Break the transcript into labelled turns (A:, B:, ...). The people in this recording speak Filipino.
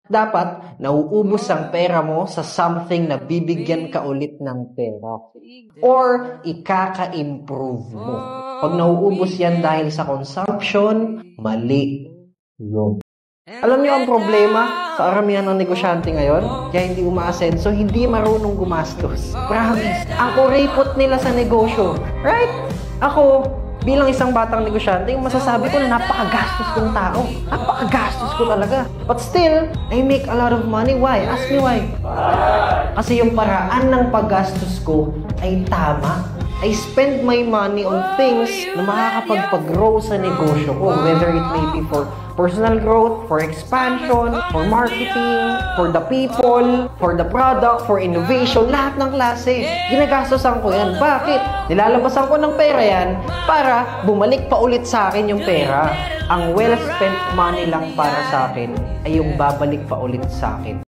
A: Dapat, nauubos ang pera mo sa something na bibigyan ka ulit ng pera. Or, ikaka-improve mo. Pag nauubos yan dahil sa consumption, mali yun. Alam niyo ang problema sa karamihan ng negosyante ngayon? Kaya hindi umaasenso, hindi marunong gumastos. Promise, ang kuripot nila sa negosyo. Right? Ako, bilang isang batang negosyante, yung masasabi ko na napakagastos kong tao. Napakagastos ko talaga. But still, I make a lot of money. Why? Ask me why. Kasi yung paraan ng paggastos ko ay tama. I spend my money on things na makakapagpag-grow sa negosyo ko. Whether it may be for personal growth, for expansion, for marketing, for the people, for the product, for innovation, lahat ng klase. Ginagastosan ko yan. Bakit? Nilalabasan ko ng pera yan para bumalik pa ulit sa akin yung pera. Ang well-spent money lang para sa akin ay yung babalik pa ulit sa akin.